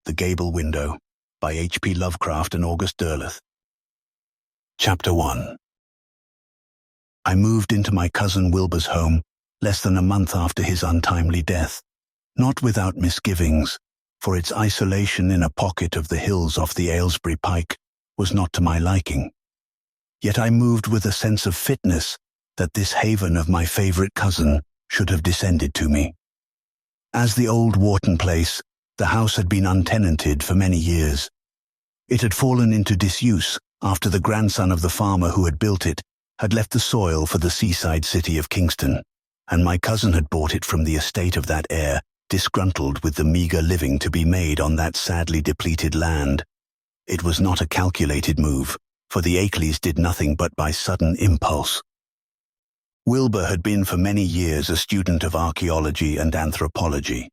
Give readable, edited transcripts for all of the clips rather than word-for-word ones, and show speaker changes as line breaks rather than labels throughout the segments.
The Gable Window by H.P. Lovecraft and August Derleth. Chapter 1. I moved into my cousin Wilbur's home less than a month after his untimely death, not without misgivings, for its isolation in a pocket of the hills off the Aylesbury Pike was not to my liking. Yet I moved with a sense of fitness that this haven of my favorite cousin should have descended to me. As the old Wharton place, the house had been untenanted for many years. It had fallen into disuse after the grandson of the farmer who had built it had left the soil for the seaside city of Kingston, and my cousin had bought it from the estate of that heir, disgruntled with the meagre living to be made on that sadly depleted land. It was not a calculated move, for the Akelys did nothing but by sudden impulse. Wilbur had been for many years a student of archaeology and anthropology.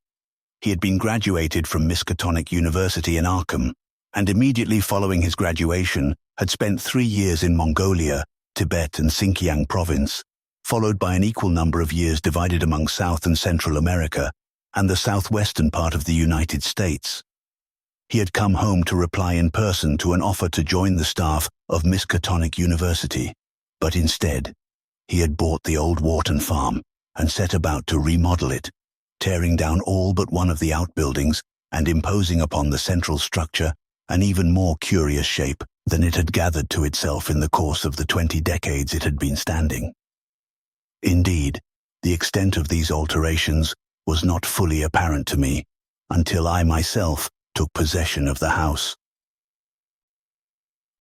He had been graduated from Miskatonic University in Arkham, and immediately following his graduation had spent 3 years in Mongolia, Tibet and Xinjiang province, followed by an equal number of years divided among South and Central America and the southwestern part of the United States. He had come home to reply in person to an offer to join the staff of Miskatonic University, but instead, he had bought the old Wharton farm and set about to remodel it, tearing down all but one of the outbuildings and imposing upon the central structure an even more curious shape than it had gathered to itself in the course of the 20 decades it had been standing. Indeed, the extent of these alterations was not fully apparent to me until I myself took possession of the house.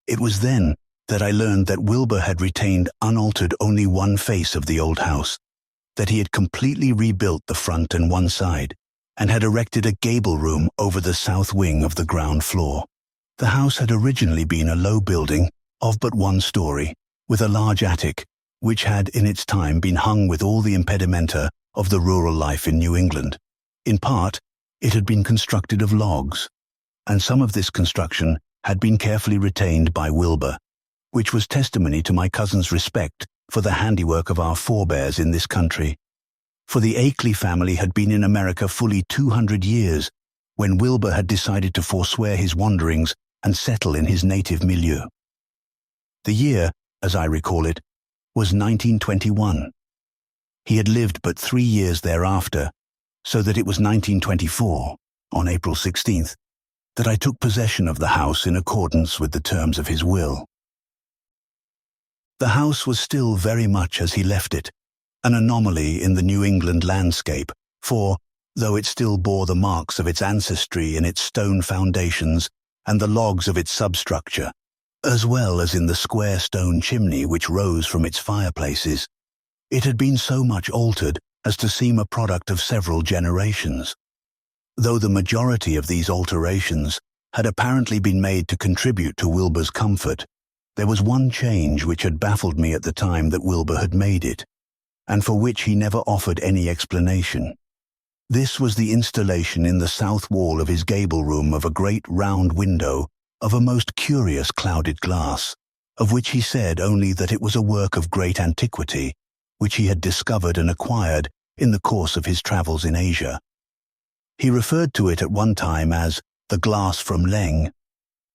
It was then that I learned that Wilbur had retained unaltered only one face of the old house, that he had completely rebuilt the front and one side, and had erected a gable room over the south wing of the ground floor. The house had originally been a low building of but 1 story, with a large attic, which had in its time been hung with all the impedimenta of the rural life in New England. In part, it had been constructed of logs, and some of this construction had been carefully retained by Wilbur, which was testimony to my cousin's respect for the handiwork of our forebears in this country. For the Akeley family had been in America fully 200 years when Wilbur had decided to forswear his wanderings and settle in his native milieu. The year, as I recall it, was 1921. He had lived but 3 years thereafter, so that it was 1924, on April 16th, that I took possession of the house in accordance with the terms of his will. The house was still very much as he left it, an anomaly in the New England landscape, for, though it still bore the marks of its ancestry in its stone foundations and the logs of its substructure, as well as in the square stone chimney which rose from its fireplaces, it had been so much altered as to seem a product of several generations. Though the majority of these alterations had apparently been made to contribute to Wilbur's comfort, there was one change which had baffled me at the time that Wilbur had made it, and for which he never offered any explanation. This was the installation in the south wall of his gable room of a great round window of a most curious clouded glass, of which he said only that it was a work of great antiquity, which he had discovered and acquired in the course of his travels in Asia. He referred to it at one time as the glass from Leng,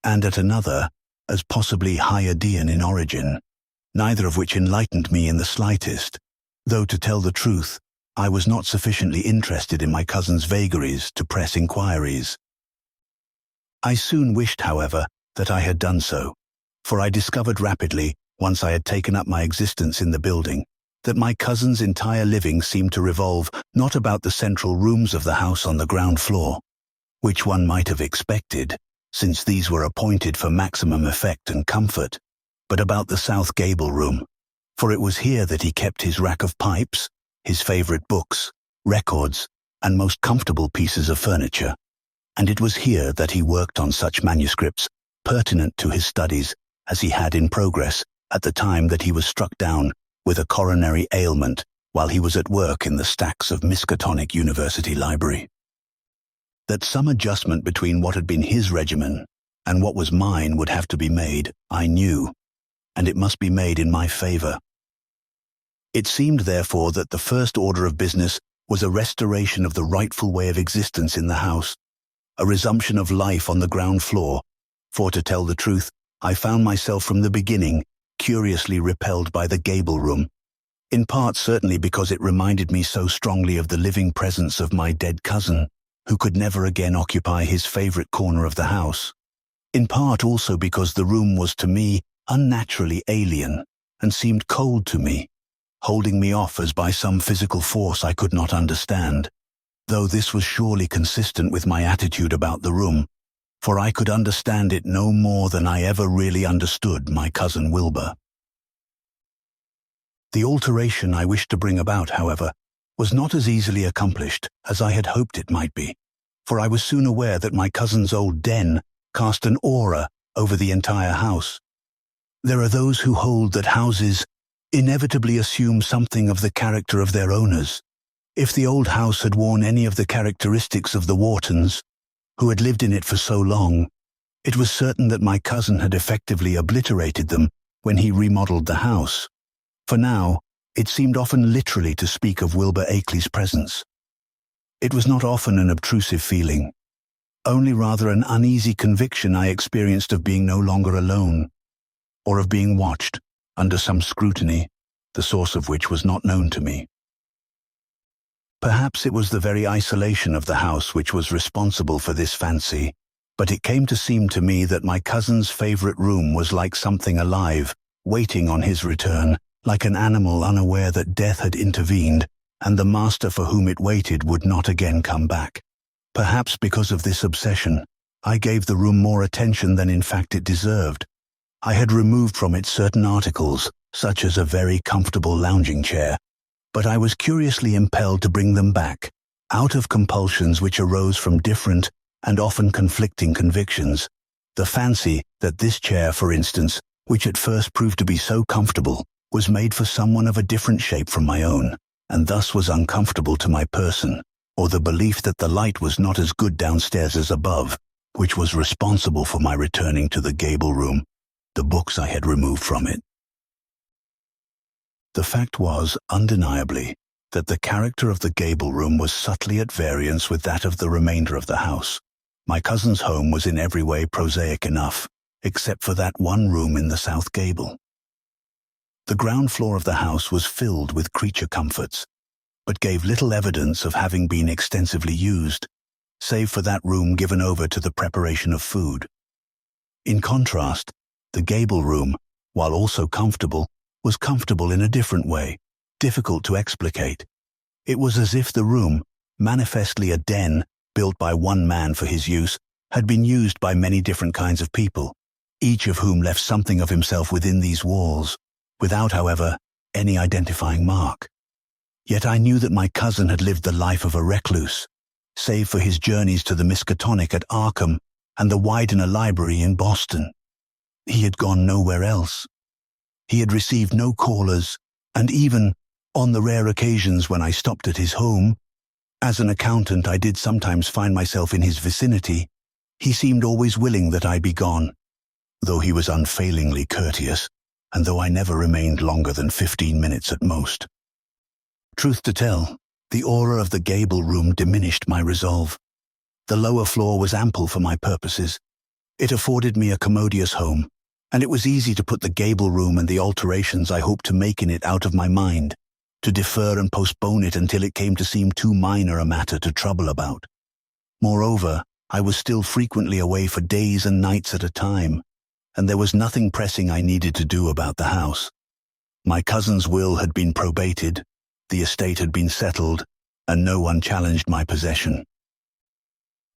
and at another as possibly Hyadian in origin, neither of which enlightened me in the slightest, though to tell the truth, I was not sufficiently interested in my cousin's vagaries to press inquiries. I soon wished, however, that I had done so, for I discovered rapidly, once I had taken up my existence in the building, that my cousin's entire living seemed to revolve not about the central rooms of the house on the ground floor, which one might have expected, since these were appointed for maximum effect and comfort, but about the south gable room, for it was here that he kept his rack of pipes, his favorite books, records, and most comfortable pieces of furniture, and it was here that he worked on such manuscripts pertinent to his studies as he had in progress at the time that he was struck down with a coronary ailment while he was at work in the stacks of Miskatonic University Library. That some adjustment between what had been his regimen and what was mine would have to be made, I knew, and it must be made in my favor. It seemed, therefore, that the first order of business was a restoration of the rightful way of existence in the house, a resumption of life on the ground floor, for to tell the truth, I found myself from the beginning curiously repelled by the Gable room, in part certainly because it reminded me so strongly of the living presence of my dead cousin, who could never again occupy his favorite corner of the house, in part also because the room was to me unnaturally alien and seemed cold to me, holding me off as by some physical force I could not understand, though this was surely consistent with my attitude about the room, for I could understand it no more than I ever really understood my cousin Wilbur. The alteration I wished to bring about, however, was not as easily accomplished as I had hoped it might be, for I was soon aware that my cousin's old den cast an aura over the entire house. There are those who hold that houses inevitably assume something of the character of their owners. If the old house had worn any of the characteristics of the Whartons, who had lived in it for so long, it was certain that my cousin had effectively obliterated them when he remodeled the house. For now, it seemed often literally to speak of Wilbur Akeley's presence. It was not often an obtrusive feeling, only rather an uneasy conviction I experienced of being no longer alone, or of being watched under some scrutiny, the source of which was not known to me. Perhaps it was the very isolation of the house which was responsible for this fancy, but it came to seem to me that my cousin's favorite room was like something alive, waiting on his return, like an animal unaware that death had intervened, and the master for whom it waited would not again come back. Perhaps because of this obsession, I gave the room more attention than in fact it deserved. I had removed from it certain articles, such as a very comfortable lounging chair, but I was curiously impelled to bring them back, out of compulsions which arose from different and often conflicting convictions. The fancy that this chair, for instance, which at first proved to be so comfortable, was made for someone of a different shape from my own, and thus was uncomfortable to my person, or the belief that the light was not as good downstairs as above, which was responsible for my returning to the Gable room, the books I had removed from it. The fact was, undeniably, that the character of the Gable room was subtly at variance with that of the remainder of the house. My cousin's home was in every way prosaic enough, except for that one room in the south gable. The ground floor of the house was filled with creature comforts, but gave little evidence of having been extensively used, save for that room given over to the preparation of food. In contrast, the Gable room, while also comfortable, was comfortable in a different way, difficult to explicate. It was as if the room, manifestly a den built by one man for his use, had been used by many different kinds of people, each of whom left something of himself within these walls, without, however, any identifying mark. Yet I knew that my cousin had lived the life of a recluse, save for his journeys to the Miskatonic at Arkham and the Widener Library in Boston. He had gone nowhere else. He had received no callers, and even, on the rare occasions when I stopped at his home, as an accountant I did sometimes find myself in his vicinity, he seemed always willing that I be gone, though he was unfailingly courteous, and though I never remained longer than 15 minutes at most. Truth to tell, the aura of the Gable room diminished my resolve. The lower floor was ample for my purposes. It afforded me a commodious home, and it was easy to put the Gable room and the alterations I hoped to make in it out of my mind, to defer and postpone it until it came to seem too minor a matter to trouble about. Moreover, I was still frequently away for days and nights at a time, and there was nothing pressing I needed to do about the house. My cousin's will had been probated, the estate had been settled, and no one challenged my possession.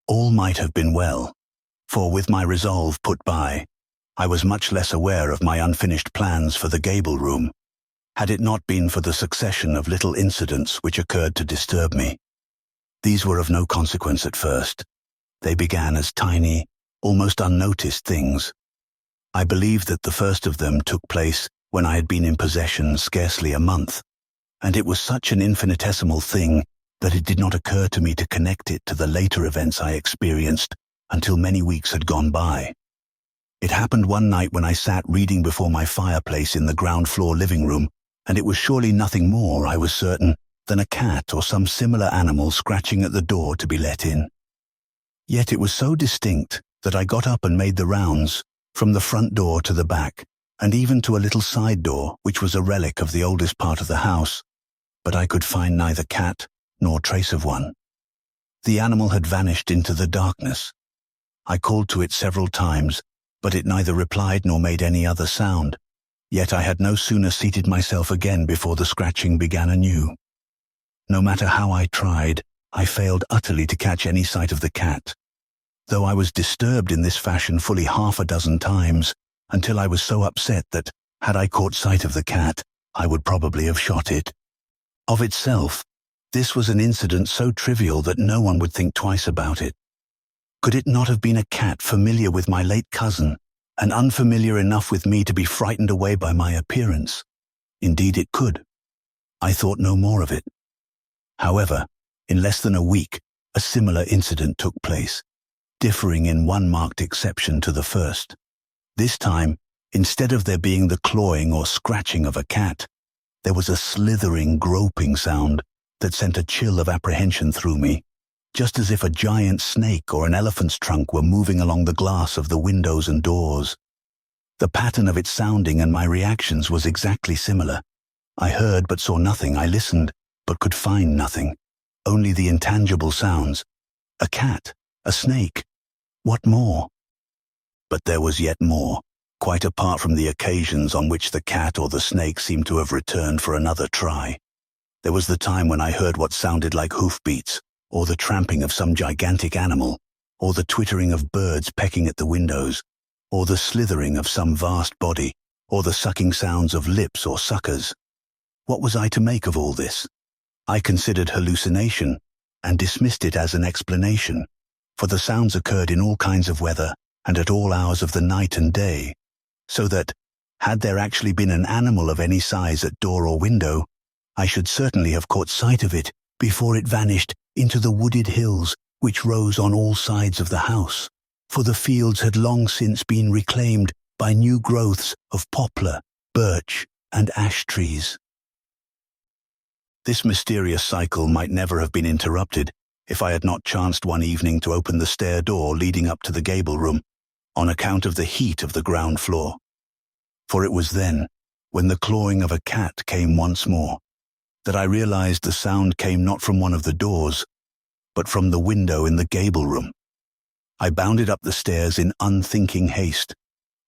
All might have been well, for with my resolve put by, I was much less aware of my unfinished plans for the Gable room, had it not been for the succession of little incidents which occurred to disturb me. These were of no consequence at first. They began as tiny, almost unnoticed things. I believe that the first of them took place when I had been in possession scarcely a month, and it was such an infinitesimal thing that it did not occur to me to connect it to the later events I experienced until many weeks had gone by. It happened one night when I sat reading before my fireplace in the ground floor living room, and it was surely nothing more, I was certain, than a cat or some similar animal scratching at the door to be let in. Yet it was so distinct that I got up and made the rounds, from the front door to the back, and even to a little side door which was a relic of the oldest part of the house, but I could find neither cat nor trace of one. The animal had vanished into the darkness. I called to it several times, but it neither replied nor made any other sound, yet I had no sooner seated myself again before the scratching began anew. No matter how I tried, I failed utterly to catch any sight of the cat, though I was disturbed in this fashion fully half a dozen times, until I was so upset that, had I caught sight of the cat, I would probably have shot it. Of itself, this was an incident so trivial that no one would think twice about it. Could it not have been a cat familiar with my late cousin, and unfamiliar enough with me to be frightened away by my appearance? Indeed it could. I thought no more of it. However, in less than a week, a similar incident took place, differing in one marked exception to the first. This time, instead of there being the clawing or scratching of a cat, there was a slithering, groping sound that sent a chill of apprehension through me, just as if a giant snake or an elephant's trunk were moving along the glass of the windows and doors. The pattern of its sounding and my reactions was exactly similar. I heard but saw nothing. I listened but could find nothing. Only the intangible sounds. A cat, a snake. What more? But there was yet more, quite apart from the occasions on which the cat or the snake seemed to have returned for another try. There was the time when I heard what sounded like hoofbeats, or the tramping of some gigantic animal, or the twittering of birds pecking at the windows, or the slithering of some vast body, or the sucking sounds of lips or suckers. What was I to make of all this? I considered hallucination, and dismissed it as an explanation, for the sounds occurred in all kinds of weather, and at all hours of the night and day, so that, had there actually been an animal of any size at door or window, I should certainly have caught sight of it before it vanished into the wooded hills which rose on all sides of the house, for the fields had long since been reclaimed by new growths of poplar, birch, and ash trees. This mysterious cycle might never have been interrupted if I had not chanced one evening to open the stair door leading up to the gable room, on account of the heat of the ground floor. For it was then, when the clawing of a cat came once more, that I realized the sound came not from one of the doors, but from the window in the gable room. I bounded up the stairs in unthinking haste,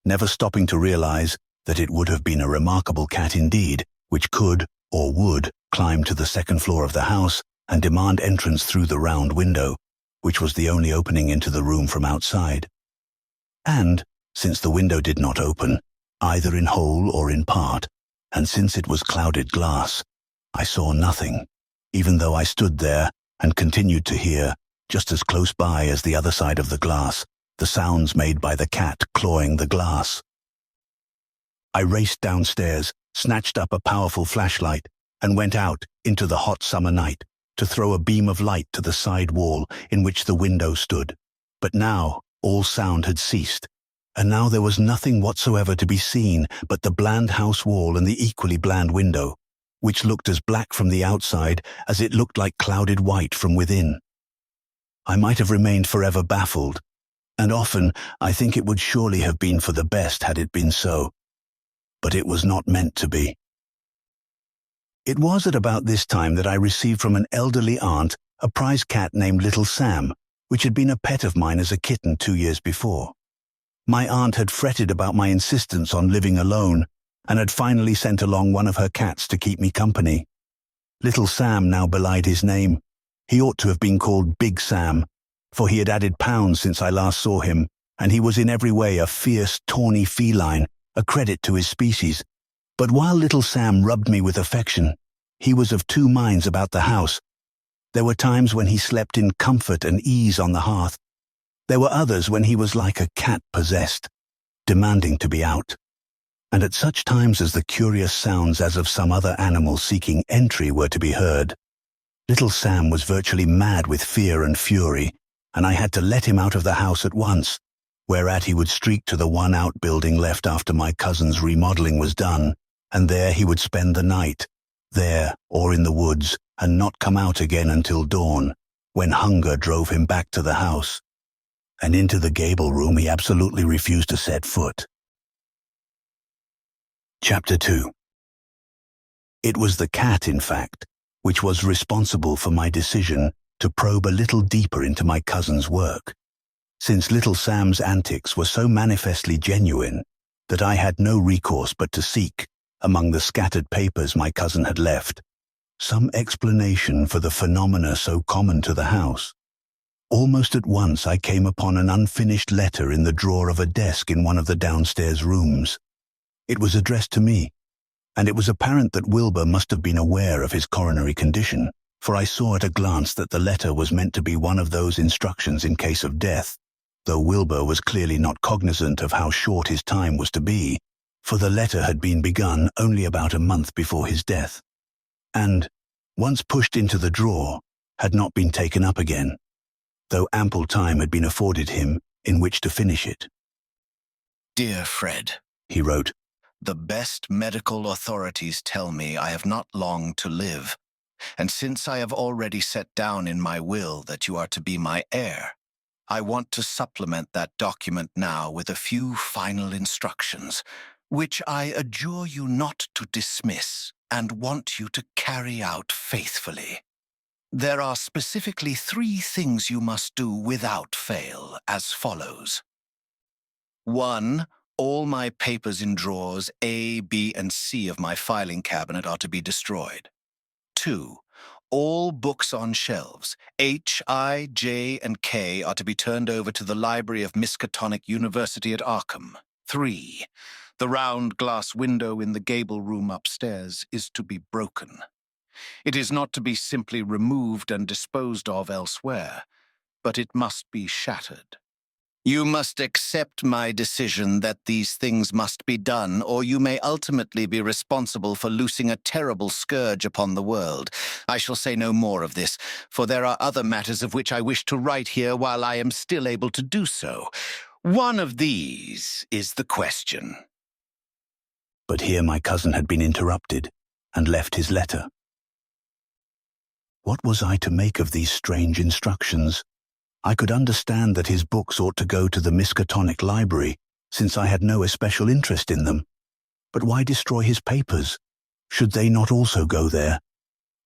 never stopping to realize that it would have been a remarkable cat indeed, which could, or would, climb to the second floor of the house and demand entrance through the round window, which was the only opening into the room from outside. And, since the window did not open, either in whole or in part, and since it was clouded glass, I saw nothing, even though I stood there and continued to hear, just as close by as the other side of the glass, the sounds made by the cat clawing the glass. I raced downstairs, snatched up a powerful flashlight, and went out into the hot summer night to throw a beam of light to the side wall in which the window stood. But now all sound had ceased, and now there was nothing whatsoever to be seen but the bland house wall and the equally bland window, which looked as black from the outside as it looked like clouded white from within. I might have remained forever baffled, and often I think it would surely have been for the best had it been so. But it was not meant to be. It was at about this time that I received from an elderly aunt a prize cat named Little Sam, which had been a pet of mine as a kitten 2 years before. My aunt had fretted about my insistence on living alone, and had finally sent along one of her cats to keep me company. Little Sam now belied his name. He ought to have been called Big Sam, for he had added pounds since I last saw him, and he was in every way a fierce, tawny feline, a credit to his species. But while Little Sam rubbed me with affection, he was of two minds about the house. There were times when he slept in comfort and ease on the hearth. There were others when he was like a cat possessed, demanding to be out. And at such times as the curious sounds as of some other animal seeking entry were to be heard, Little Sam was virtually mad with fear and fury, and I had to let him out of the house at once, whereat he would streak to the one outbuilding left after my cousin's remodeling was done, and there he would spend the night, there or in the woods, and not come out again until dawn, when hunger drove him back to the house. and into the Gable room he absolutely refused to set foot. Chapter 2. It was the cat, in fact, which was responsible for my decision to probe a little deeper into my cousin's work, since little Sam's antics were so manifestly genuine that I had no recourse but to seek, among the scattered papers my cousin had left, some explanation for the phenomena so common to the house. Almost at once I came upon an unfinished letter in the drawer of a desk in one of the downstairs rooms. It was addressed to me, and it was apparent that Wilbur must have been aware of his coronary condition, for I saw at a glance that the letter was meant to be one of those instructions in case of death, though Wilbur was clearly not cognizant of how short his time was to be, for the letter had been begun only about a month before his death, and, once pushed into the drawer, had not been taken up again, though ample time had been afforded him in which to finish it.
"Dear Fred,"
he wrote,
"the best medical authorities tell me I have not long to live, and since I have already set down in my will that you are to be my heir, I want to supplement that document now with a few final instructions, which I adjure you not to dismiss and want you to carry out faithfully. There are specifically 3 things you must do without fail, as follows. 1. All my papers in drawers A, B, and C of my filing cabinet are to be destroyed. 2. All books on shelves H, I, J, and K are to be turned over to the library of Miskatonic University at Arkham. 3. The round glass window in the Gable room upstairs is to be broken. It is not to be simply removed and disposed of elsewhere, but it must be shattered. You must accept my decision that these things must be done, or you may ultimately be responsible for loosing a terrible scourge upon the world. I shall say no more of this, for there are other matters of which I wish to write here while I am still able to do so. One of these is the question."
But here my cousin had been interrupted and left his letter. What was I to make of these strange instructions? I could understand that his books ought to go to the Miskatonic Library, since I had no especial interest in them. But why destroy his papers? Should they not also go there?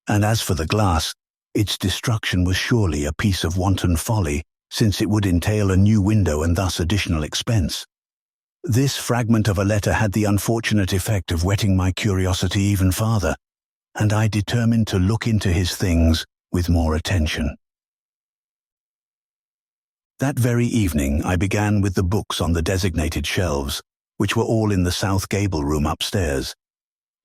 And as for the glass, its destruction was surely a piece of wanton folly, since it would entail a new window and thus additional expense. This fragment of a letter had the unfortunate effect of whetting my curiosity even farther, and I determined to look into his things with more attention. That very evening I began with the books on the designated shelves, which were all in the South Gable room upstairs.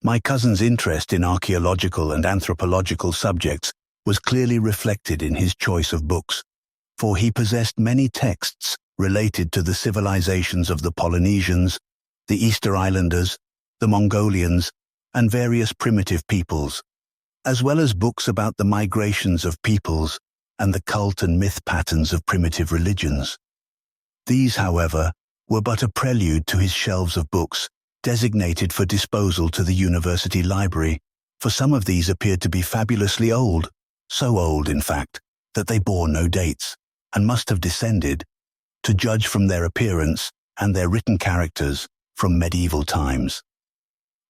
My cousin's interest in archaeological and anthropological subjects was clearly reflected in his choice of books, for he possessed many texts related to the civilizations of the Polynesians, the Easter Islanders, the Mongolians, and various primitive peoples, as well as books about the migrations of peoples and the cult and myth patterns of primitive religions. These, however, were but a prelude to his shelves of books, designated for disposal to the university library, for some of these appeared to be fabulously old, so old, in fact, that they bore no dates, and must have descended, to judge from their appearance and their written characters, from medieval times.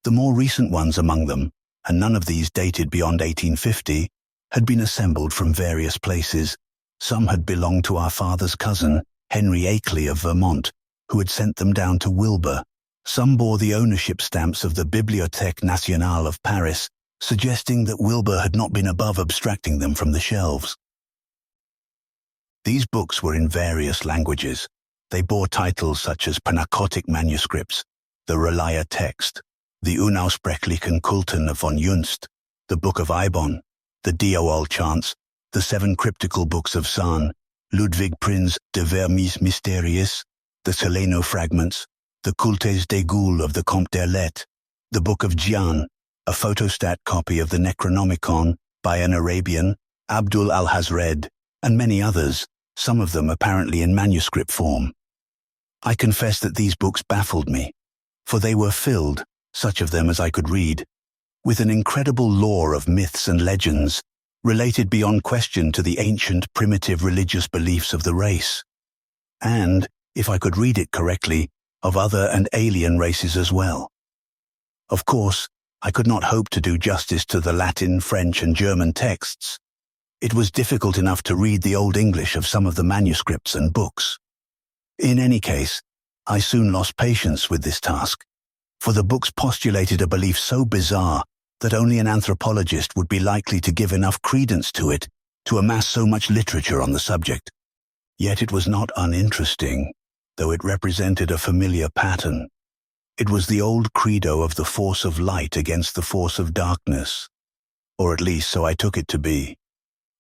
The more recent ones among them, and none of these dated beyond 1850, had been assembled from various places. Some had belonged to our father's cousin, Henry Akeley of Vermont, who had sent them down to Wilbur. Some bore the ownership stamps of the Bibliothèque Nationale of Paris, suggesting that Wilbur had not been above abstracting them from the shelves. These books were in various languages. They bore titles such as Panacotic manuscripts, the Relia text, the Unaussprechlichen Kulten of von Junst, the Book of Eibon, the Diaol chants, the 7 cryptical books of San, Ludwig Prinz de Vermis Mysteriis, the Soleno fragments, the Cultes des Goules of the Comte d'Erleth, the Book of Gian, a photostat copy of the Necronomicon by an Arabian, Abdul al-Hazred, and many others, some of them apparently in manuscript form. I confess that these books baffled me, for they were filled, such of them as I could read, with an incredible lore of myths and legends, related beyond question to the ancient primitive religious beliefs of the race. and, if I could read it correctly, of other and alien races as well. Of course, I could not hope to do justice to the Latin, French, and German texts. It was difficult enough to read the Old English of some of the manuscripts and books. In any case, I soon lost patience with this task, for the books postulated a belief so bizarre that only an anthropologist would be likely to give enough credence to it to amass so much literature on the subject. Yet it was not uninteresting, though it represented a familiar pattern. It was the old credo of the force of light against the force of darkness, or at least so I took it to be.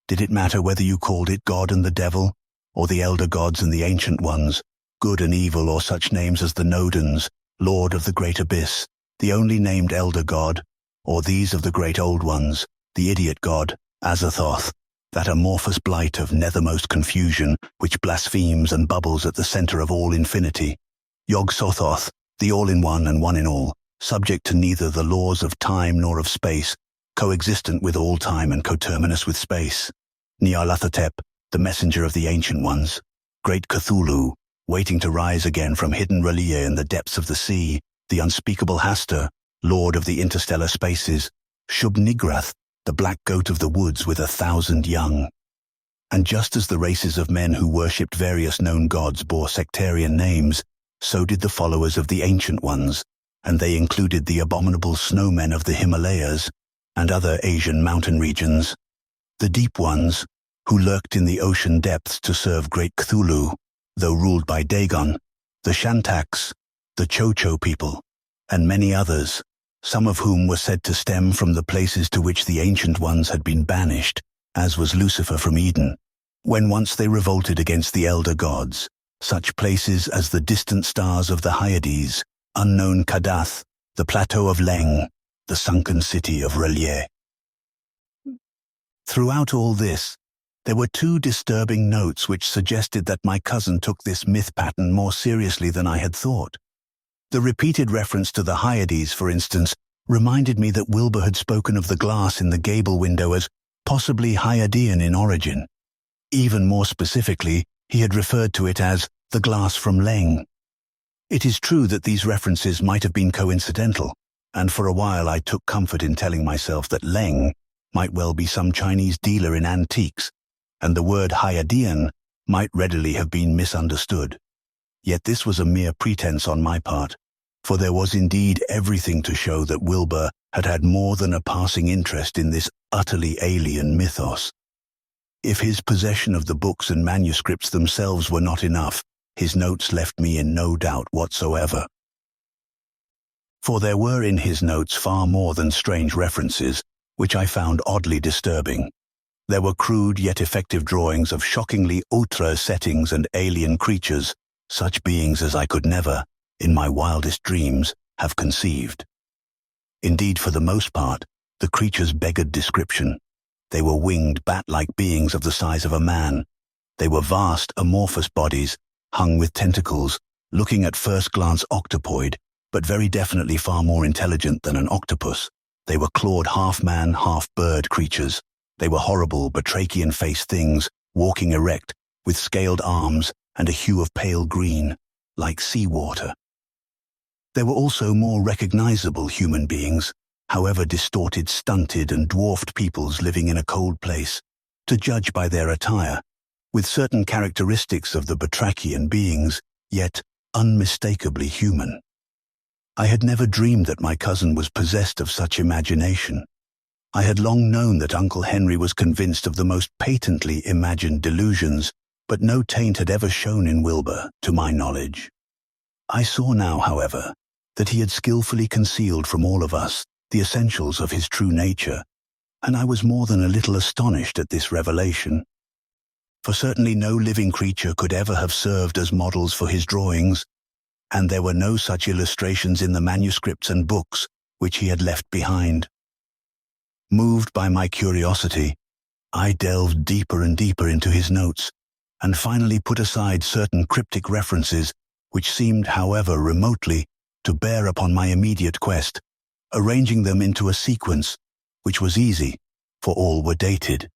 Did it matter whether you called it God and the devil, or the elder gods and the ancient ones, good and evil, or such names as the Nodens, Lord of the Great Abyss, the only named elder god, or these of the great old ones, the idiot god, Azathoth, that amorphous blight of nethermost confusion which blasphemes and bubbles at the center of all infinity, Yog-Sothoth, the all-in-one and one-in-all, subject to neither the laws of time nor of space, coexistent with all time and coterminous with space, Nyarlathotep, the messenger of the ancient ones, great Cthulhu, waiting to rise again from hidden R'lyeh in the depths of the sea, the unspeakable Hastur, lord of the interstellar spaces, Shub-Nigrath, the black goat of the woods with 1,000 young. And just as the races of men who worshipped various known gods bore sectarian names, so did the followers of the ancient ones, and they included the abominable snowmen of the Himalayas and other Asian mountain regions, the deep ones, who lurked in the ocean depths to serve great Cthulhu, though ruled by Dagon, the Shantaks, the Cho-Cho people, and many others, some of whom were said to stem from the places to which the ancient ones had been banished, as was Lucifer from Eden, when once they revolted against the elder gods, such places as the distant stars of the Hyades, unknown Kadath, the plateau of Leng, the sunken city of R'lyeh. Throughout all this, there were two disturbing notes which suggested that my cousin took this myth pattern more seriously than I had thought. The repeated reference to the Hyades, for instance, reminded me that Wilbur had spoken of the glass in the Gable Window as possibly Hyadian in origin. Even more specifically, he had referred to it as the glass from Leng. It is true that these references might have been coincidental, and for a while I took comfort in telling myself that Leng might well be some Chinese dealer in antiques, and the word Hyadian might readily have been misunderstood. Yet this was a mere pretense on my part, for there was indeed everything to show that Wilbur had had more than a passing interest in this utterly alien mythos. If his possession of the books and manuscripts themselves were not enough, his notes left me in no doubt whatsoever. For there were in his notes far more than strange references, which I found oddly disturbing. There were crude yet effective drawings of shockingly outre settings and alien creatures, such beings as I could never, in my wildest dreams, have conceived. Indeed, for the most part, the creatures beggared description. They were winged bat-like beings of the size of a man. They were vast, amorphous bodies, hung with tentacles, looking at first glance octopoid, but very definitely far more intelligent than an octopus. They were clawed half-man, half-bird creatures. They were horrible, batrachian-faced things, walking erect, with scaled arms and a hue of pale green, like seawater. There were also more recognizable human beings, however distorted, stunted, and dwarfed peoples living in a cold place, to judge by their attire, with certain characteristics of the batrachian beings, yet unmistakably human. I had never dreamed that my cousin was possessed of such imagination. I had long known that Uncle Henry was convinced of the most patently imagined delusions, but no taint had ever shown in Wilbur, to my knowledge. I saw now, however, that he had skillfully concealed from all of us the essentials of his true nature, and I was more than a little astonished at this revelation. For certainly no living creature could ever have served as models for his drawings, and there were no such illustrations in the manuscripts and books which he had left behind. Moved by my curiosity, I delved deeper and deeper into his notes, and finally put aside certain cryptic references which seemed, however remotely, to bear upon my immediate quest, arranging them into a sequence, which was easy, for all were dated.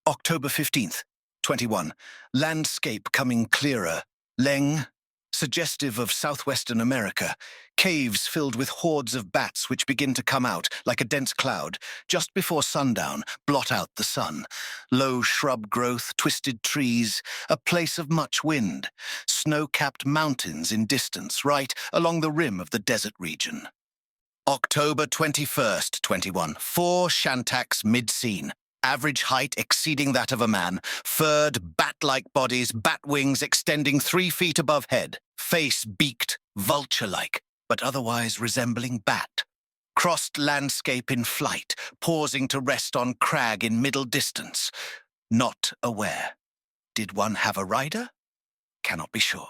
October 15th, 21. Landscape coming clearer. Leng, suggestive of southwestern America, caves filled with hordes of bats which begin to come out, like a dense cloud, just before sundown, blot out the sun. Low shrub growth, twisted trees, a place of much wind, snow-capped mountains in distance, right along the rim of the desert region. October 21st, 21. 4 Shantaks mid-scene. Average height exceeding that of a man, furred, bat-like bodies, bat wings extending 3 feet above head, face beaked, vulture-like, but otherwise resembling bat. Crossed landscape in flight, pausing to rest on crag in middle distance. Not aware. Did one have a rider? Cannot be sure.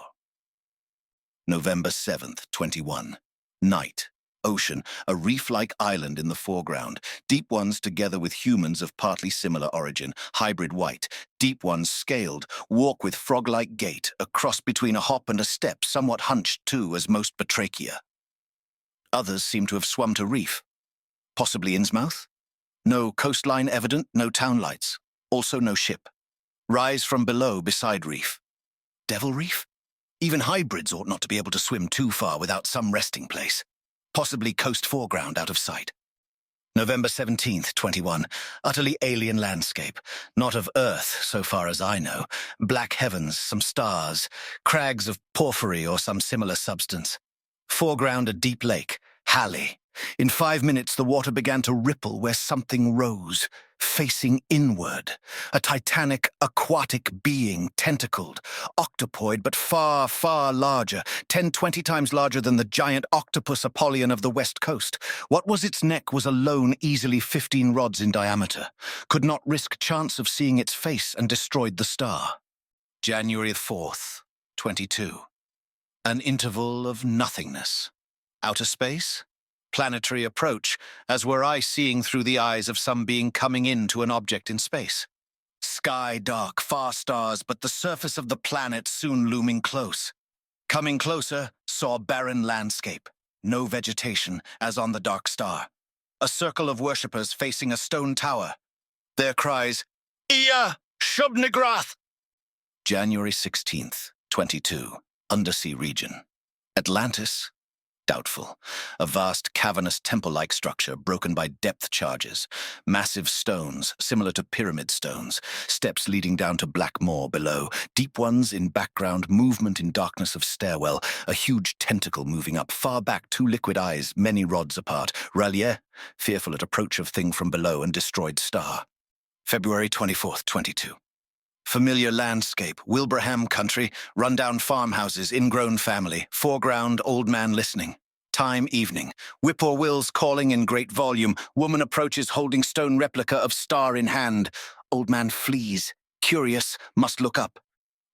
November 7th, 21. Night. Ocean, a reef-like island in the foreground, deep ones together with humans of partly similar origin, hybrid white, deep ones scaled, walk with frog-like gait, a cross between a hop and a step, somewhat hunched too, as most batrachia. Others seem to have swum to reef. Possibly Innsmouth? No coastline evident, no town lights. Also no ship. Rise from below beside reef. Devil Reef? Even hybrids ought not to be able to swim too far without some resting place. Possibly coast foreground out of sight. November 17th, 21. Utterly alien landscape. Not of Earth, so far as I know. Black heavens, some stars, crags of porphyry or some similar substance. Foreground a deep lake, Halley. In 5 minutes the water began to ripple where something rose, facing inward. A titanic, aquatic being, tentacled, octopoid but far, far larger, 10-20 times larger than the giant octopus Apollyon of the west coast. What was its neck was alone easily 15 rods in diameter. Could not risk chance of seeing its face and destroyed the star. January 4th, 22. An interval of nothingness. Outer space? Planetary approach, as were I seeing through the eyes of some being coming into an object in space. Sky dark, far stars, but the surface of the planet soon looming close. Coming closer, saw barren landscape. No vegetation, as on the dark star. A circle of worshippers facing a stone tower. Their cries, Ia Shubnigrath! January 16th, 22. Undersea region. Atlantis? Doubtful. A vast cavernous temple-like structure broken by depth charges. Massive stones, similar to pyramid stones. Steps leading down to black moor below. Deep ones in background, movement in darkness of stairwell. A huge tentacle moving up, far back, 2 liquid eyes, many rods apart. Rallier, fearful at approach of thing from below and destroyed star. February 24th, 22. Familiar landscape, Wilbraham country, rundown farmhouses, ingrown family, foreground, old man listening. Time, evening. Whippoorwills calling in great volume. Woman approaches holding stone replica of star in hand. Old man flees. Curious, must look up.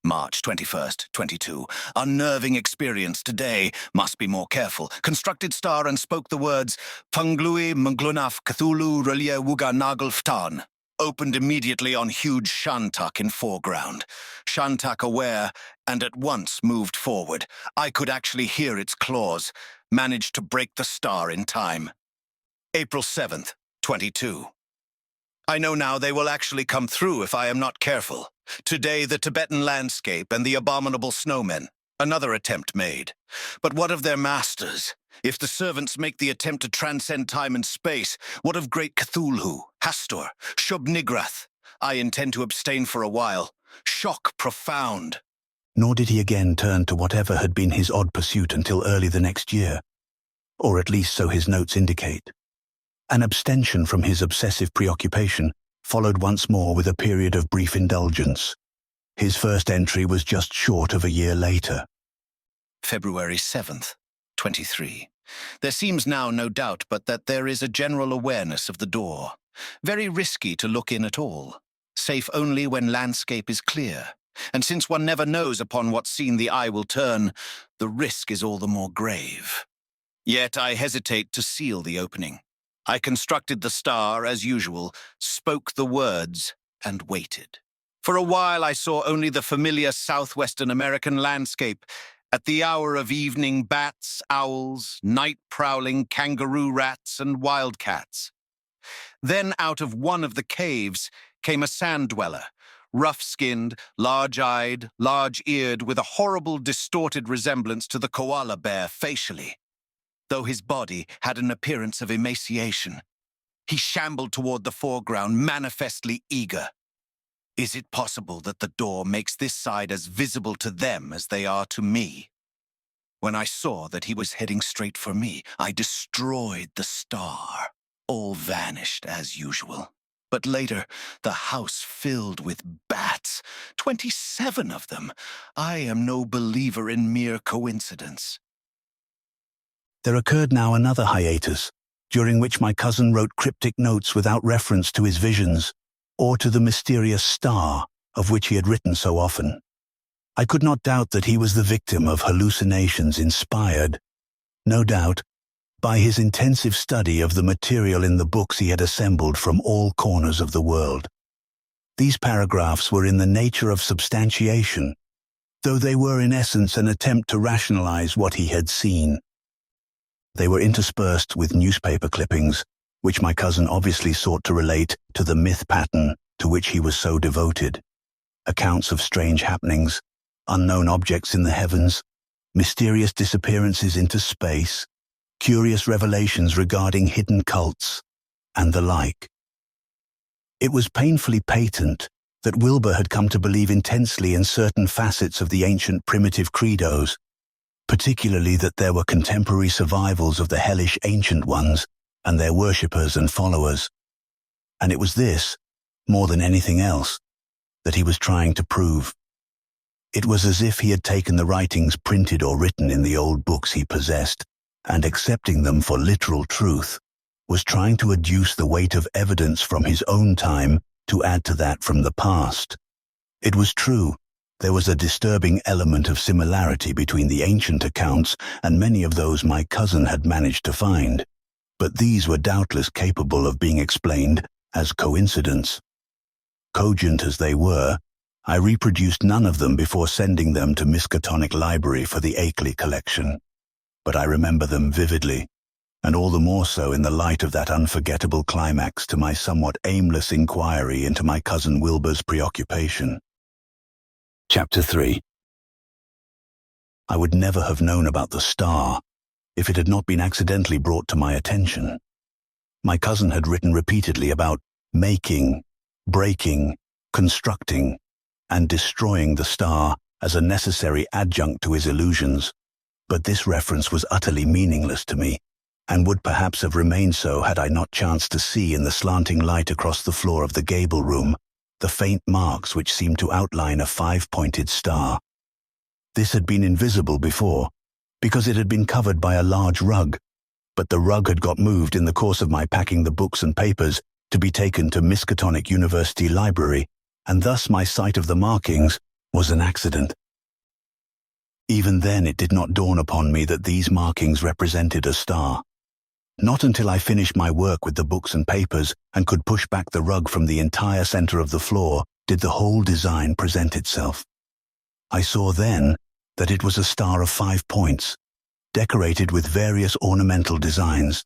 March 21st, 22. Unnerving experience today. Must be more careful. Constructed star and spoke the words, Panglui Mglunaf Cthulhu Relia Wuga Nagelftan. Opened immediately on huge Shantak in foreground. Shantak aware, and at once moved forward. I could actually hear its claws. Managed to break the star in time. April 7th, 22. I know now they will actually come through if I am not careful. Today the Tibetan landscape and the abominable snowmen. Another attempt made. But what of their masters? If the servants make the attempt to transcend time and space, what of great Cthulhu, Hastur, Shub-Nigrath? I intend to abstain for a while. Shock profound.
Nor did he again turn to whatever had been his odd pursuit until early the next year, or at least so his notes indicate. An abstention from his obsessive preoccupation followed once more with a period of brief indulgence. His first entry was just short of a year later.
February 7th, 23. There seems now no doubt but that there is a general awareness of the door. Very risky to look in at all. Safe only when landscape is clear. And since one never knows upon what scene the eye will turn, the risk is all the more grave. Yet I hesitate to seal the opening. I constructed the star as usual, spoke the words, and waited. For a while I saw only the familiar southwestern American landscape. At the hour of evening, bats, owls, night-prowling kangaroo rats, and wildcats. Then out of one of the caves came a sand dweller, rough-skinned, large-eyed, large-eared, with a horrible, distorted resemblance to the koala bear facially, though his body had an appearance of emaciation. He shambled toward the foreground, manifestly eager. Is it possible that the door makes this side as visible to them as they are to me? When I saw that he was heading straight for me, I destroyed the star. All vanished as usual. But later, the house filled with bats, 27 of them. I am no believer in mere coincidence.
There occurred now another hiatus, during which my cousin wrote cryptic notes without reference to his visions, or to the mysterious star of which he had written so often. I could not doubt that he was the victim of hallucinations inspired, no doubt, by his intensive study of the material in the books he had assembled from all corners of the world. These paragraphs were in the nature of substantiation, though they were in essence an attempt to rationalize what he had seen. They were interspersed with newspaper clippings, which my cousin obviously sought to relate to the myth pattern to which he was so devoted. Accounts of strange happenings, unknown objects in the heavens, mysterious disappearances into space, curious revelations regarding hidden cults, and the like. It was painfully patent that Wilbur had come to believe intensely in certain facets of the ancient primitive credos, particularly that there were contemporary survivals of the hellish ancient ones and their worshippers and followers. And it was this, more than anything else, that he was trying to prove. It was as if he had taken the writings printed or written in the old books he possessed, and accepting them for literal truth, was trying to adduce the weight of evidence from his own time to add to that from the past. It was true, there was a disturbing element of similarity between the ancient accounts and many of those my cousin had managed to find, but these were doubtless capable of being explained as coincidence. Cogent as they were, I reproduced none of them before sending them to Miskatonic Library for the Akeley collection. But I remember them vividly, and all the more so in the light of that unforgettable climax to my somewhat aimless inquiry into my cousin Wilbur's preoccupation. Chapter 3. I would never have known about the star if it had not been accidentally brought to my attention. My cousin had written repeatedly about making, breaking, constructing, and destroying the star as a necessary adjunct to his illusions, but this reference was utterly meaningless to me, and would perhaps have remained so had I not chanced to see in the slanting light across the floor of the gable room the faint marks which seemed to outline a five-pointed star. This had been invisible before, because it had been covered by a large rug, but the rug had got moved in the course of my packing the books and papers to be taken to Miskatonic University Library, and thus my sight of the markings was an accident. Even then it did not dawn upon me that these markings represented a star. Not until I finished my work with the books and papers and could push back the rug from the entire center of the floor did the whole design present itself. I saw then that it was a star of 5 points, decorated with various ornamental designs,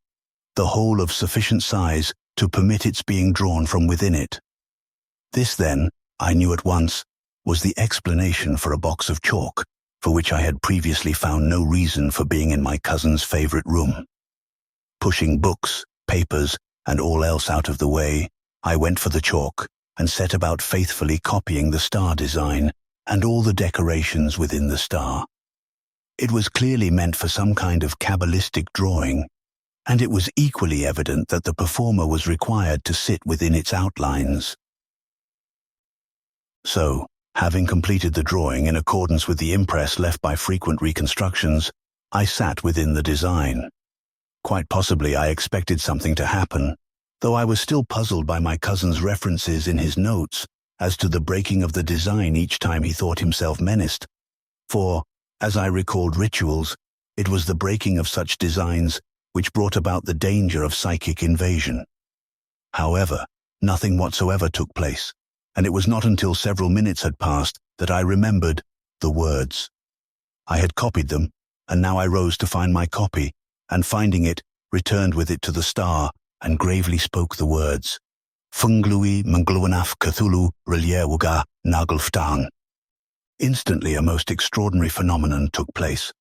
the whole of sufficient size to permit its being drawn from within it. This then, I knew at once, was the explanation for a box of chalk, for which I had previously found no reason for being in my cousin's favorite room. Pushing books, papers, and all else out of the way, I went for the chalk and set about faithfully copying the star design and all the decorations within the star. It was clearly meant for some kind of Kabbalistic drawing, and it was equally evident that the performer was required to sit within its outlines. So, having completed the drawing in accordance with the impress left by frequent reconstructions, I sat within the design. Quite possibly I expected something to happen, though I was still puzzled by my cousin's references in his notes as to the breaking of the design each time he thought himself menaced. For, as I recalled rituals, it was the breaking of such designs which brought about the danger of psychic invasion. However, nothing whatsoever took place, and it was not until several minutes had passed that I remembered the words. I had copied them, and now I rose to find my copy, and finding it, returned with it to the star, and gravely spoke the words, Funglui Mangluanaf Cthulhu Mythos Nagelftang. Instantly a most extraordinary phenomenon took place.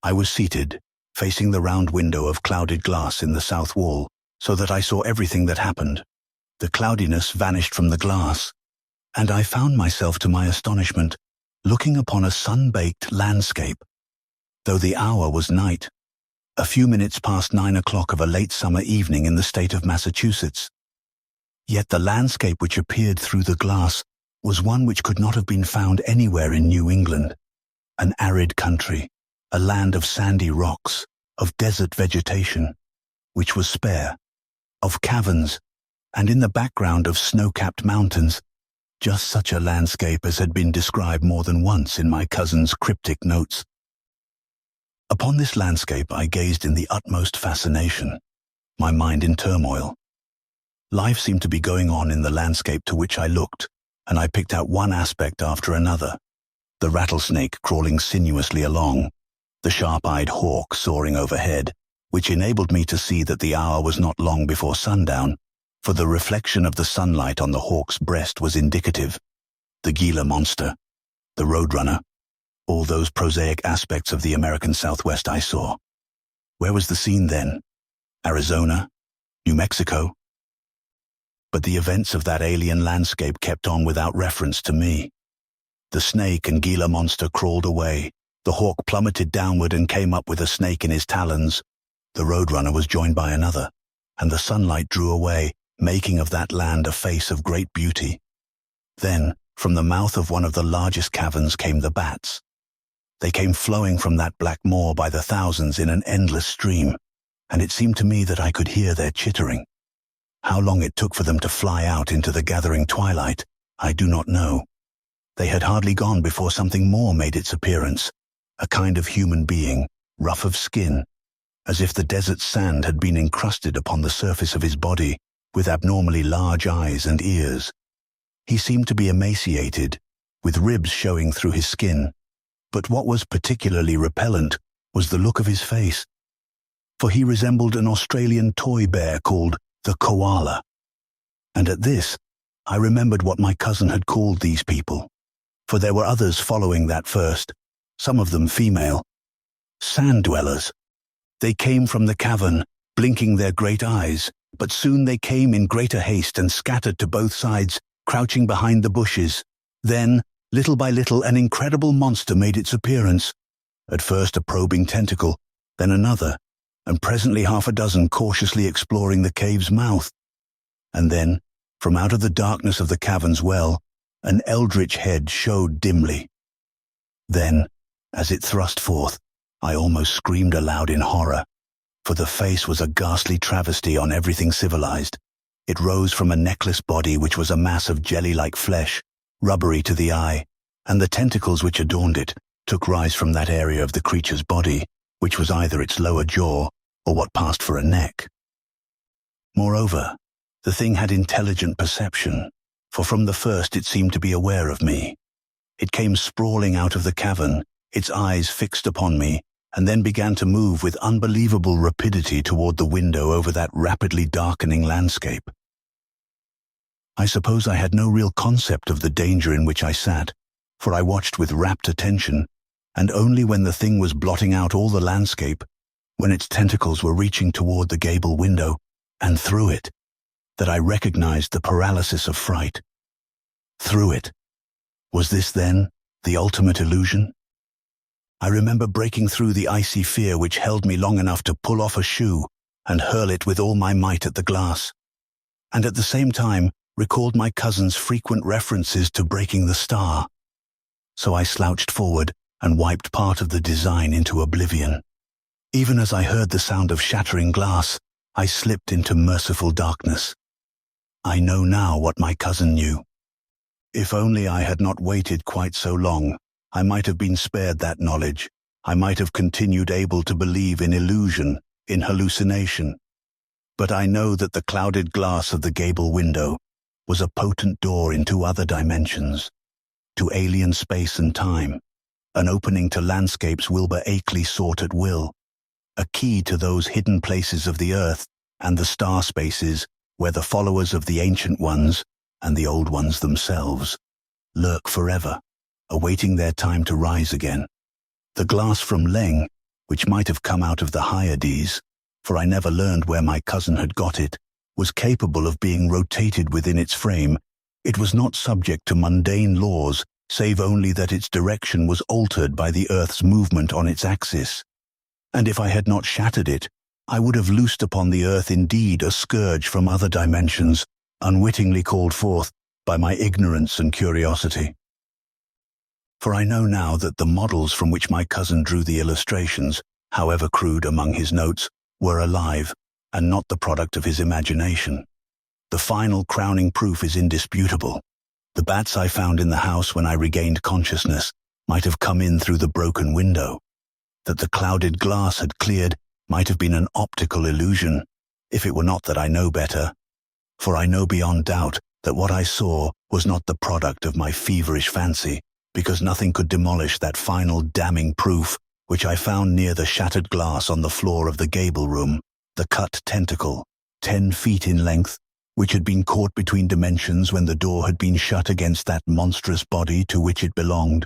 I was seated, facing the round window of clouded glass in the south wall, so that I saw everything that happened. The cloudiness vanished from the glass, and I found myself, to my astonishment, looking upon a sun-baked landscape. Though the hour was night, a few minutes past 9 o'clock of a late summer evening in the state of Massachusetts. Yet the landscape which appeared through the glass was one which could not have been found anywhere in New England. An arid country, a land of sandy rocks, of desert vegetation, which was spare, of caverns, and in the background of snow-capped mountains, just such a landscape as had been described more than once in my cousin's cryptic notes. Upon this landscape I gazed in the utmost fascination, my mind in turmoil. Life seemed to be going on in the landscape to which I looked, and I picked out one aspect after another. The rattlesnake crawling sinuously along, the sharp-eyed hawk soaring overhead, which enabled me to see that the hour was not long before sundown, for the reflection of the sunlight on the hawk's breast was indicative. The Gila monster, the roadrunner, all those prosaic aspects of the American Southwest I saw. Where was the scene then? Arizona? New Mexico? But the events of that alien landscape kept on without reference to me. The snake and Gila monster crawled away. The hawk plummeted downward and came up with a snake in his talons. The roadrunner was joined by another, and the sunlight drew away, making of that land a face of great beauty. Then, from the mouth of one of the largest caverns came the bats. They came flowing from that black moor by the thousands in an endless stream, and it seemed to me that I could hear their chittering. How long it took for them to fly out into the gathering twilight, I do not know. They had hardly gone before something more made its appearance, a kind of human being, rough of skin, as if the desert sand had been encrusted upon the surface of his body, with abnormally large eyes and ears. He seemed to be emaciated, with ribs showing through his skin, but what was particularly repellent was the look of his face, for he resembled an Australian toy bear called the koala. And at this, I remembered what my cousin had called these people, for there were others following that first, some of them female. Sand dwellers. They came from the cavern, blinking their great eyes, but soon they came in greater haste and scattered to both sides, crouching behind the bushes. Then, little by little, an incredible monster made its appearance. At first a probing tentacle, then another, and presently half a dozen cautiously exploring the cave's mouth. And then, from out of the darkness of the cavern's well, an eldritch head showed dimly. Then, as it thrust forth, I almost screamed aloud in horror, for the face was a ghastly travesty on everything civilized. It rose from a necklace body which was a mass of jelly-like flesh, rubbery to the eye, and the tentacles which adorned it took rise from that area of the creature's body, which was either its lower jaw or what passed for a neck. Moreover, the thing had intelligent perception, for from the first it seemed to be aware of me. It came sprawling out of the cavern, its eyes fixed upon me, and then began to move with unbelievable rapidity toward the window over that rapidly darkening landscape. I suppose I had no real concept of the danger in which I sat, for I watched with rapt attention, and only when the thing was blotting out all the landscape, when its tentacles were reaching toward the gable window, and through it, that I recognized the paralysis of fright. Through it. Was this, then, the ultimate illusion? I remember breaking through the icy fear which held me long enough to pull off a shoe and hurl it with all my might at the glass, and at the same time recalled my cousin's frequent references to breaking the star. So I slouched forward and wiped part of the design into oblivion. Even as I heard the sound of shattering glass, I slipped into merciful darkness. I know now what my cousin knew. If only I had not waited quite so long, I might have been spared that knowledge. I might have continued able to believe in illusion, in hallucination. But I know that the clouded glass of the gable window was a potent door into other dimensions, to alien space and time, an opening to landscapes Wilbur Akeley sought at will, a key to those hidden places of the earth and the star spaces where the followers of the Ancient Ones, and the Old Ones themselves, lurk forever, awaiting their time to rise again. The glass from Leng, which might have come out of the Hyades, for I never learned where my cousin had got it, was capable of being rotated within its frame. It was not subject to mundane laws, save only that its direction was altered by the Earth's movement on its axis. And if I had not shattered it, I would have loosed upon the Earth indeed a scourge from other dimensions, unwittingly called forth by my ignorance and curiosity. For I know now that the models from which my cousin drew the illustrations, however crude among his notes, were alive, and not the product of his imagination. The final crowning proof is indisputable. The bats I found in the house when I regained consciousness might have come in through the broken window. That the clouded glass had cleared might have been an optical illusion, if it were not that I know better. For I know beyond doubt that what I saw was not the product of my feverish fancy, because nothing could demolish that final damning proof which I found near the shattered glass on the floor of the gable room, the cut tentacle, 10 feet in length, which had been caught between dimensions when the door had been shut against that monstrous body to which it belonged.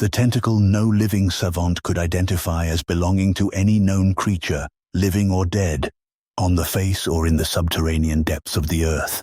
The tentacle no living savant could identify as belonging to any known creature, living or dead, on the face or in the subterranean depths of the earth.